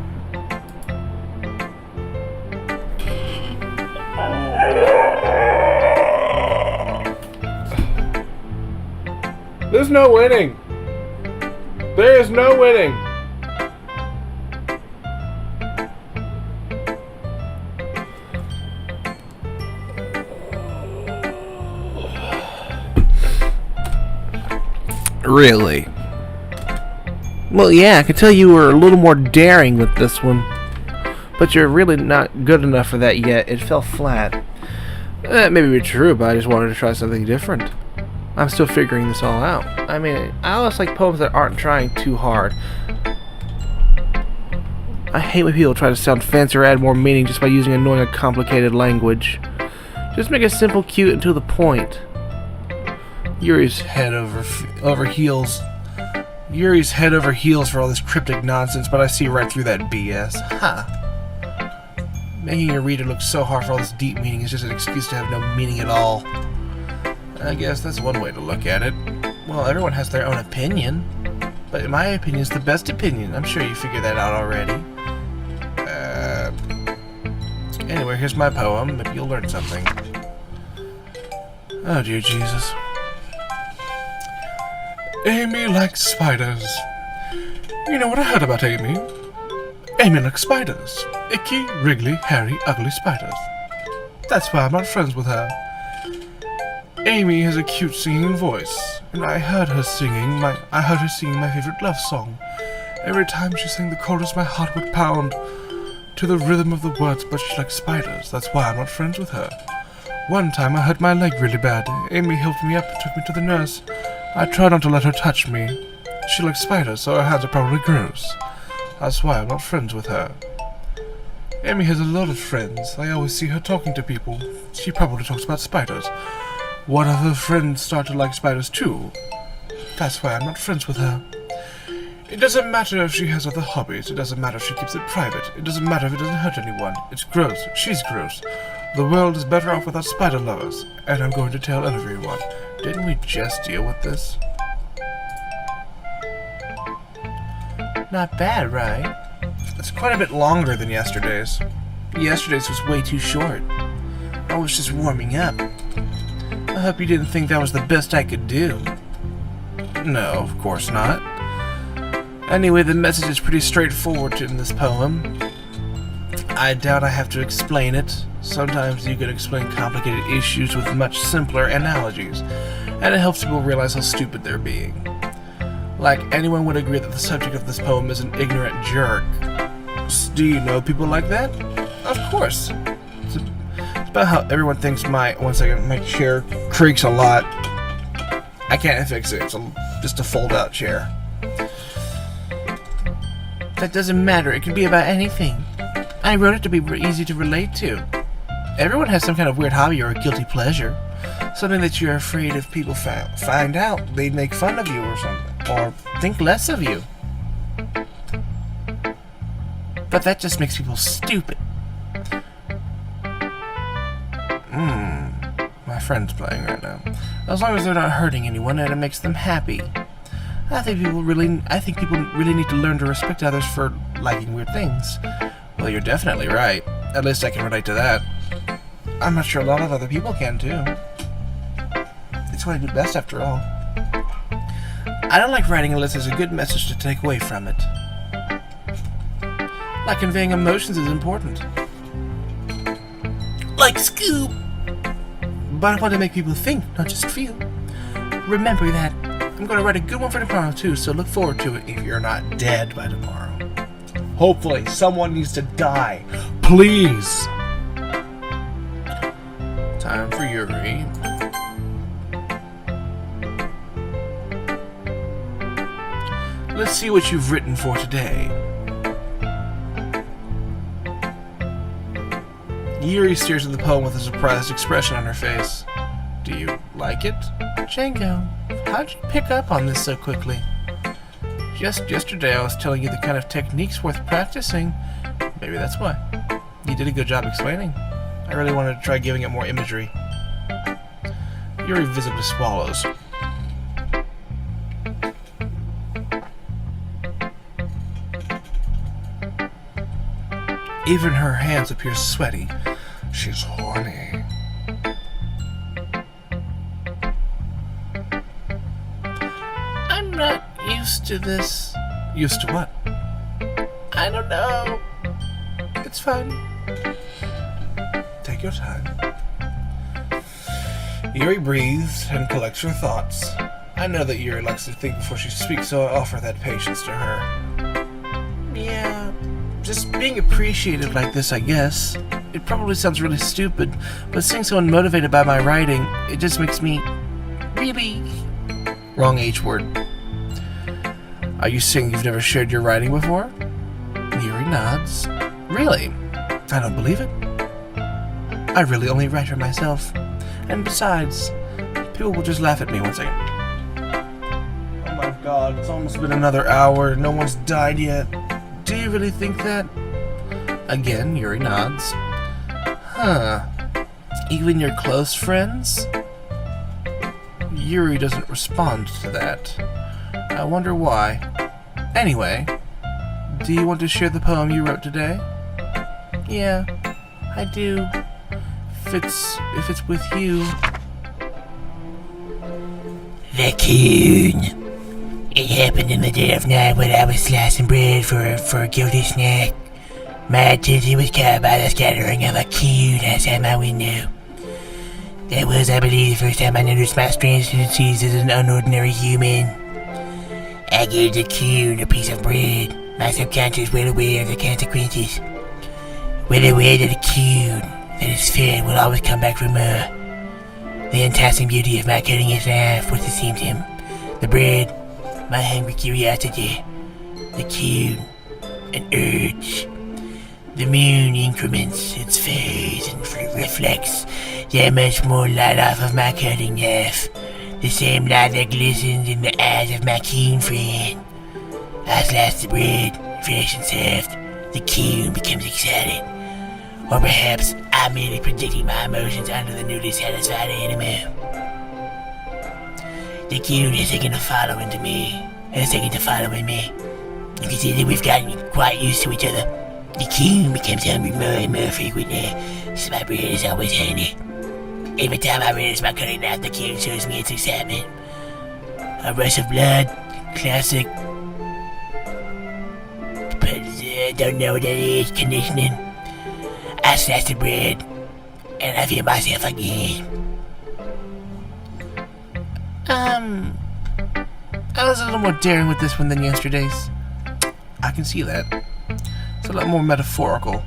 There's no winning! There is no winning! Really? Well, yeah, I could tell you were a little more daring with this one. But you're really not good enough for that yet. It fell flat. That may be true, but I just wanted to try something different. I'm still figuring this all out. I mean, I always like poems that aren't trying too hard. I hate when people try to sound fancy or add more meaning just by using annoying or complicated language. Just make it simple, cute, and to the point. Yuri's head over heels. Yuri's head over heels for all this cryptic nonsense, but I see right through that BS. Making your reader look so hard for all this deep meaning is just an excuse to have no meaning at all. I guess that's one way to look at it. Well, everyone has their own opinion, but in my opinion, it's the best opinion. I'm sure you figured that out already. Anyway, here's my poem. Maybe you'll learn something. Oh, dear Jesus. Amy likes spiders. You know what I heard about Amy? Amy likes spiders. Icky, wriggly, hairy, ugly spiders. That's why I'm not friends with her. Amy has a cute singing voice, and I heard her singing my favorite love song. Every time she sang the chorus, my heart would pound to the rhythm of the words, but she likes spiders. That's why I'm not friends with her. One time I hurt my leg really bad. Amy helped me up, took me to the nurse. I tried not to let her touch me. She likes spiders, so her hands are probably gross. That's why I'm not friends with her. Amy has a lot of friends. I always see her talking to people. She probably talks about spiders. One of her friends start to like spiders too. That's why I'm not friends with her. It doesn't matter if she has other hobbies. It doesn't matter if she keeps it private. It doesn't matter if it doesn't hurt anyone. It's gross. She's gross. The world is better off without spider lovers. And I'm going to tell everyone. Didn't we just deal with this? Not bad, right? It's quite a bit longer than yesterday's. Yesterday's was way too short. I was just warming up. I hope you didn't think that was the best I could do. No, of course not. Anyway, the message is pretty straightforward in this poem. I doubt I have to explain it. Sometimes you can explain complicated issues with much simpler analogies, and it helps people realize how stupid they're being. Like, anyone would agree that the subject of this poem is an ignorant jerk. Do you know people like that? Of course. It's about how everyone thinks one second, my chair creaks a lot. I can't fix it. It's just a fold-out chair. That doesn't matter. It can be about anything. I wrote it to be easy to relate to. Everyone has some kind of weird hobby or a guilty pleasure. Something that you're afraid if people find out, they'd make fun of you or something. Or think less of you. But that just makes people stupid. My friend's playing right now. as long as they're not hurting anyone and it makes them happy. I think people really need to learn to respect others for liking weird things. Well, you're definitely right. At least I can relate to that. I'm not sure a lot of other people can, too. It's what I do best, after all. I don't like writing unless there's a good message to take away from it. Like conveying emotions is important. Like Scoop! But I want to make people think, not just feel. Remember that. I'm going to write a good one for tomorrow, too, so look forward to it if you're not dead by tomorrow. Hopefully, someone needs to die. Please! Time for Yuri. Let's see what you've written for today. Yuri stares at the poem with a surprised expression on her face. Do you like it? Django, how'd you pick up on this so quickly? Just yesterday I was telling you the kind of techniques worth practicing. Maybe that's why. You did a good job explaining. I really wanted to try giving it more imagery. Yuri visibly swallows. Even her hands appear sweaty. She's horny. I'm not used to this. Used to what? I don't know. It's fine. Take your time. Yuri breathes and collects her thoughts. I know that Yuri likes to think before she speaks, so I offer that patience to her. Yeah, just being appreciated like this, I guess. It probably sounds really stupid, but seeing someone motivated by my writing, it just makes me really... Wrong H word. Are you saying you've never shared your writing before? Yuri nods. Really? I don't believe it. I really only write for myself. And besides, people will just laugh at me. 1 second. Oh my god, it's almost been another hour. No one's died yet. Do you really think that? Again, Yuri nods. Huh. Even your close friends? Yuri doesn't respond to that. I wonder why. Anyway, do you want to share the poem you wrote today? Yeah, I do. If it's with you. The coon. It happened in the dead of night when I was slicing bread for a guilty snack. My attention was caught by the scattering of a coon outside my window. That was, I believe, the first time I noticed my strange tendencies as an unordinary human. I gave the coon a piece of bread, my subconscious well aware of the consequences. Well aware that the coon that is fed will always come back for more. The enticing beauty of my cutting his life was deceived him. The bread, my hungry curiosity. The coon, an urge. The moon increments its phase and reflects that much more light off of my cutting knife. The same light that glistens in the eyes of my coon friend. I slice the bread, fresh and soft. The coon becomes excited. Or perhaps I'm merely projecting my emotions onto the newly satisfied animal. The coon has taken a following to me. Has taken to following me. You can see that we've gotten quite used to each other. The coon becomes hungry more and more frequently, so my bread is always handy. Every time I release my cutting knife, the coon shows me its excitement. A rush of blood, classic. But I don't know what that is, conditioning. I slice the bread, and I feel myself again. I was a little more daring with this one than yesterday's. I can see that. It's a lot more metaphorical.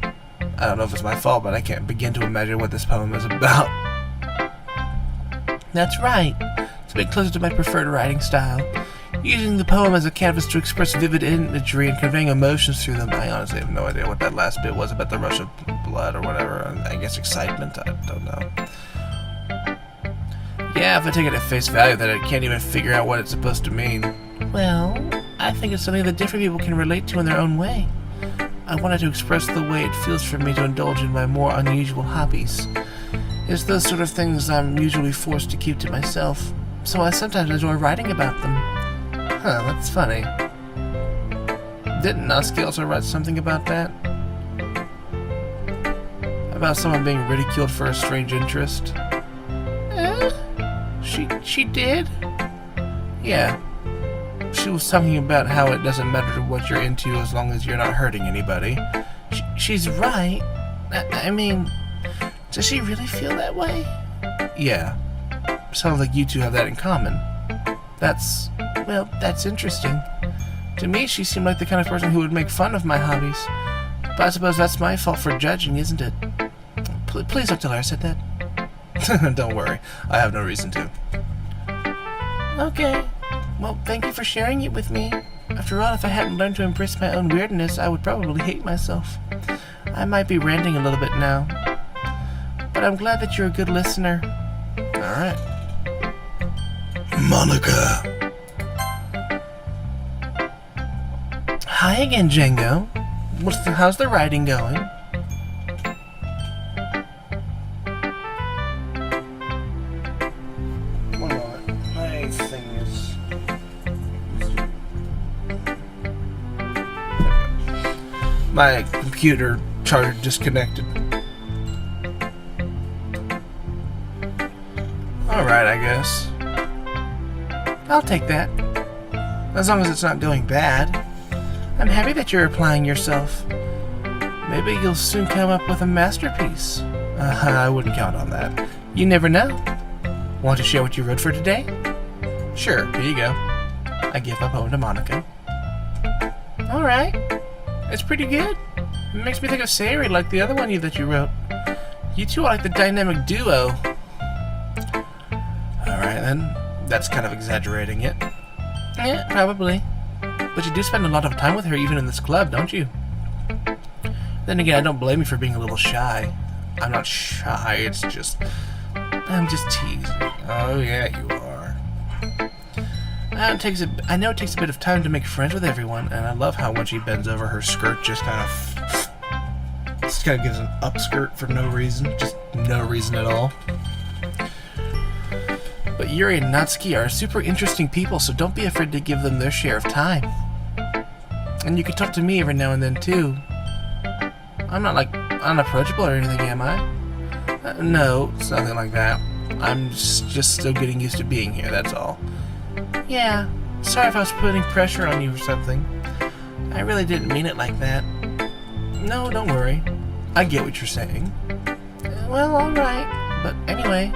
I don't know if it's my fault, but I can't begin to imagine what this poem is about. That's right. It's a bit closer to my preferred writing style. Using the poem as a canvas to express vivid imagery and conveying emotions through them. I honestly have no idea what that last bit was about the rush of blood or whatever. I guess excitement? I don't know. Yeah, if I take it at face value that I can't even figure out what it's supposed to mean. Well, I think it's something that different people can relate to in their own way. I wanted to express the way it feels for me to indulge in my more unusual hobbies. It's those sort of things I'm usually forced to keep to myself, so I sometimes enjoy writing about them. Huh, that's funny. Didn't Nusky also write something about that? About someone being ridiculed for a strange interest? She did? Yeah. She was talking about how it doesn't matter what you're into as long as you're not hurting anybody. She's right. I mean, does she really feel that way? Yeah. Sounds like you two have that in common. That's interesting. To me, she seemed like the kind of person who would make fun of my hobbies. But I suppose that's my fault for judging, isn't it? Please don't tell her I said that. Don't worry. I have no reason to. Okay. Well, thank you for sharing it with me. After all, if I hadn't learned to embrace my own weirdness, I would probably hate myself. I might be ranting a little bit now. But I'm glad that you're a good listener. Alright. Monica. Hi again, Django. How's the writing going? One moment. My thing is... My computer charger disconnected. Alright, I guess. I'll take that. As long as it's not going bad. I'm happy that you're applying yourself. Maybe you'll soon come up with a masterpiece. I wouldn't count on that. You never know. Want to share what you wrote for today? Sure, here you go. I give my poem to Monica. Alright. It's pretty good. It makes me think of Sayori, like the other one that you wrote. You two are like the dynamic duo. Alright then. That's kind of exaggerating it. Yeah, probably. But you do spend a lot of time with her even in this club, don't you? Then again, I don't blame you for being a little shy. I'm not shy, it's just... I'm just teasing. Oh yeah, you are. I know it takes a bit of time to make friends with everyone, and I love how when she bends over, her skirt just kind of gives an upskirt for no reason. Just no reason at all. But Yuri and Natsuki are super interesting people, so don't be afraid to give them their share of time. And you can talk to me every now and then, too. I'm not, like, unapproachable or anything, am I? No, it's nothing like that. I'm just still getting used to being here, that's all. Yeah, sorry if I was putting pressure on you or something. I really didn't mean it like that. No, don't worry. I get what you're saying. Well, alright. But anyway...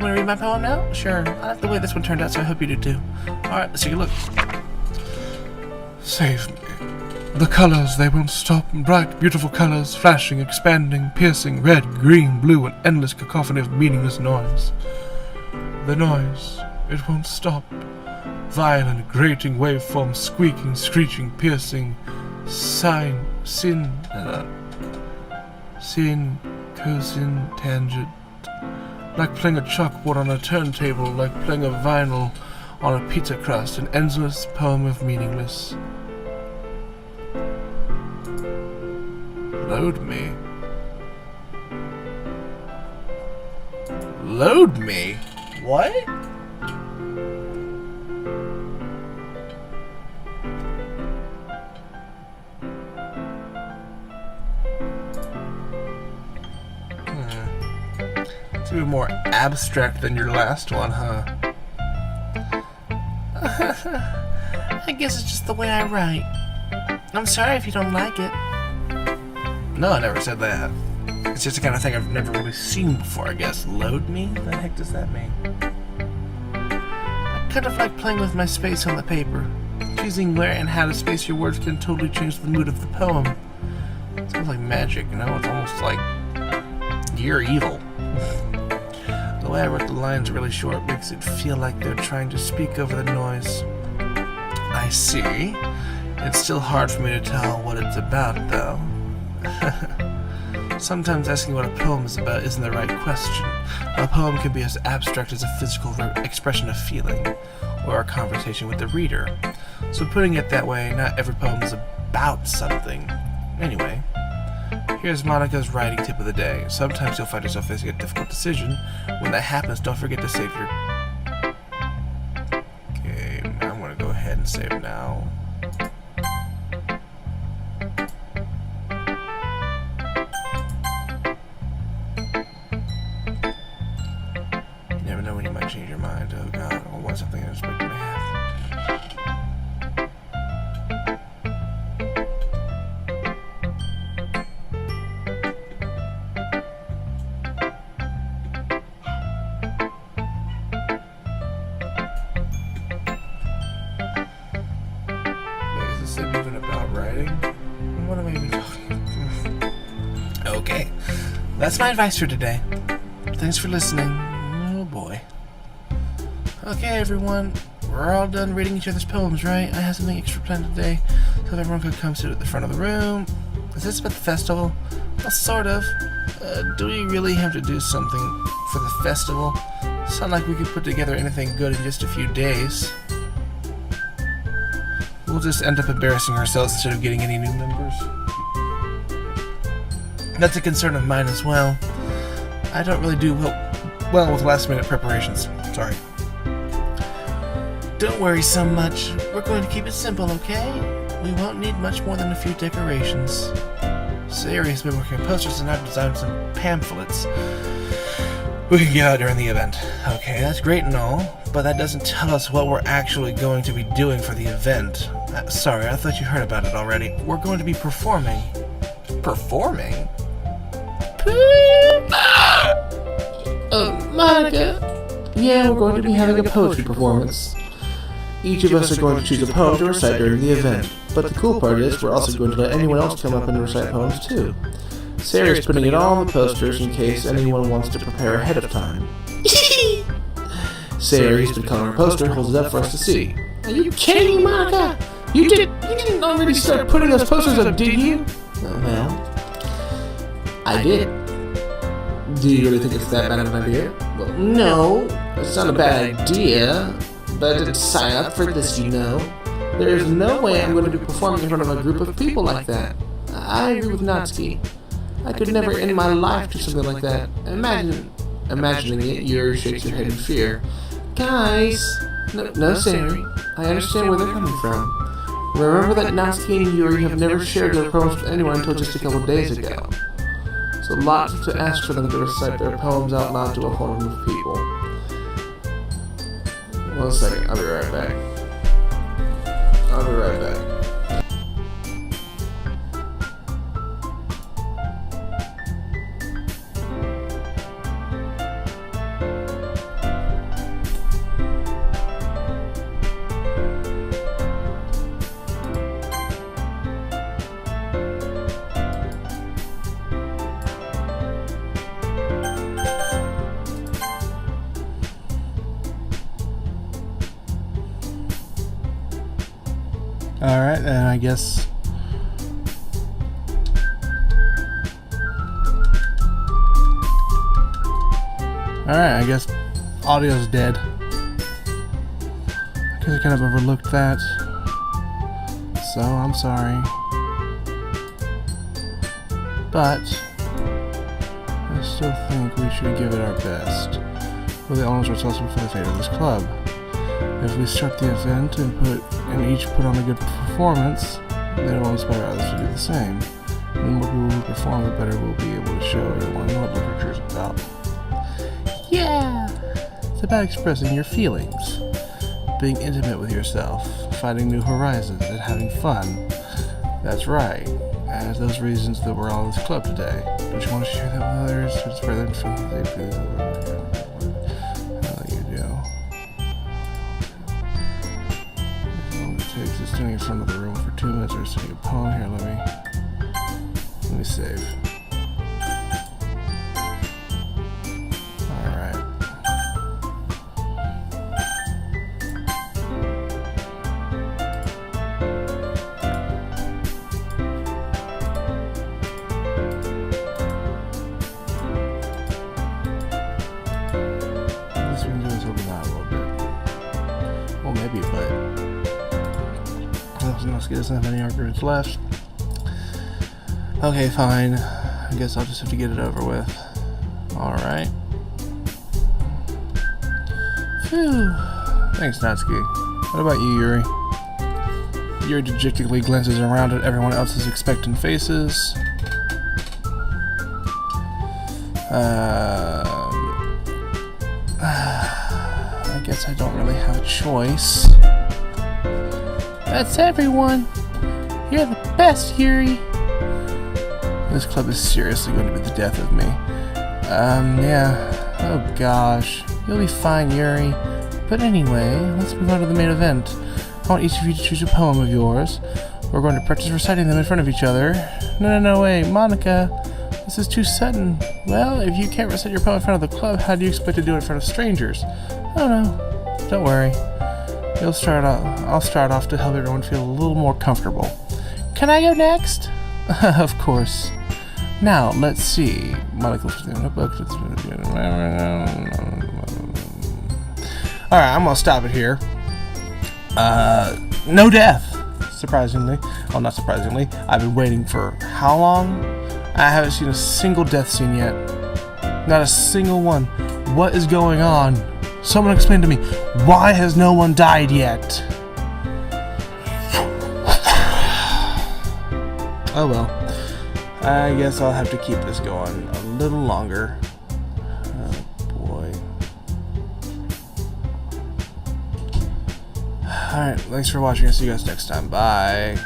Want to read my poem now? Sure. I like the way this one turned out, so I hope you do too. Alright, let's take a look. Save me. The colors, they won't stop. Bright, beautiful colors, flashing, expanding, piercing, red, green, blue, an endless cacophony of meaningless noise. The noise, it won't stop. Violent, grating waveforms, squeaking, screeching, piercing, sin, cosine, tangent. Like playing a chalkboard on a turntable, like playing a vinyl on a pizza crust, an endless poem of meaningless. Load me. Load me? What? It's a bit more abstract than your last one, huh? I guess it's just the way I write. I'm sorry if you don't like it. No, I never said that. It's just the kind of thing I've never really seen before, I guess. Load me? What the heck does that mean? I kind of like playing with my space on the paper. Choosing where and how to space your words can totally change the mood of the poem. It sounds like magic, you know? It's almost like you're evil. The way I wrote the lines really short makes it feel like they're trying to speak over the noise. I see. It's still hard for me to tell what it's about, though. Sometimes asking what a poem is about isn't the right question. A poem can be as abstract as a physical expression of feeling, or a conversation with the reader. So putting it that way, not every poem is about something. Anyway, Here's Monica's writing tip of the day. Sometimes you'll find yourself facing a difficult decision. When that happens, don't forget to save your... Okay, I'm gonna go ahead and save now. You never know when you might change your mind. Oh god, I don't want something unexpected to happen. Is it even about writing? What am I even talking about? Okay, that's my advice for today. Thanks for listening. Oh boy. Okay, everyone, we're all done reading each other's poems, right? I have something extra planned today, so if everyone could come sit at the front of the room. Is this about the festival? Well, sort of. Do we really have to do something for the festival? It's not like we could put together anything good in just a few days. We'll just end up embarrassing ourselves instead of getting any new members. That's a concern of mine as well. I don't really do well with last-minute preparations. Sorry. Don't worry so much. We're going to keep it simple, okay? We won't need much more than a few decorations. Sari has been working on posters and I've designed some pamphlets we can give out during the event. Okay, that's great and all, but that doesn't tell us what we're actually going to be doing for the event. Sorry, I thought you heard about it already. We're going to be performing. Performing? Monica. Yeah, we're going to be having a poetry performance. Each of us are going to choose a poem to recite during the event. But the cool part is, we're also going to let anyone else come up and recite poems too. Sarah's putting it all on the posters in case anyone wants to prepare ahead of time. Sarah, who's been coloring a poster, holds it up for us to see. Are you kidding me, Monica? You didn't already start putting those posters up, did you? Well, I did. Do you really think it's that bad of an idea? Well, no, it's not a bad idea, but I didn't sign up for this, you know. There's no way I'm going to be performing in front of a group of people like that. I agree with Natsuki. I could never in my life do something like that. Imagining it, Yuri shakes her head in fear. Guys! No, Sari. I understand where they're coming from. Remember that Natsuki and Yuri have never shared their poems with anyone until just a couple of days ago. So lots to ask for them to recite their poems out loud to a whole room of people. 1 second, I'll be right back. Alright, then I guess... Alright, I guess audio's dead. Because I kind of overlooked that. So, I'm sorry. But I still think we should give it our best. We're the owners responsible for the fate of this club. If we start the event and each put on a good performance, then it will inspire others to do the same. And the more people who perform, the better we'll be able to show everyone what literature is about. Yeah! It's about expressing your feelings, being intimate with yourself, finding new horizons, and having fun. That's right. And it's those reasons that we're all in this club today. Don't you want to share that with others? To spread them from the just doing it in front of the room for 2 minutes or sitting a poem here. Let me save. Alright. This we can do is open that a little bit. Well, maybe, but Natsuki doesn't have any arguments left. Okay, fine. I guess I'll just have to get it over with. Alright. Phew. Thanks, Natsuki. What about you, Yuri? Yuri dejectedly glances around at everyone else's expectant faces. I guess I don't really have a choice. That's everyone. You're the best, Yuri. This club is seriously going to be the death of me. Yeah. Oh gosh. You'll be fine, Yuri. But anyway, let's move on to the main event. I want each of you to choose a poem of yours. We're going to practice reciting them in front of each other. No, wait, Monica. This is too sudden. Well, if you can't recite your poem in front of the club, how do you expect to do it in front of strangers? Oh no. Don't worry. I'll start off to help everyone feel a little more comfortable. Can I go next? Of course. Now, let's see. Monica looks at the notebook. Alright, I'm gonna stop it here. No death. Surprisingly. Well, not surprisingly. I've been waiting for how long? I haven't seen a single death scene yet. Not a single one. What is going on? Someone explain to me. Why has no one died yet? Oh well. I guess I'll have to keep this going a little longer. Oh boy. Alright, thanks for watching. I'll see you guys next time. Bye.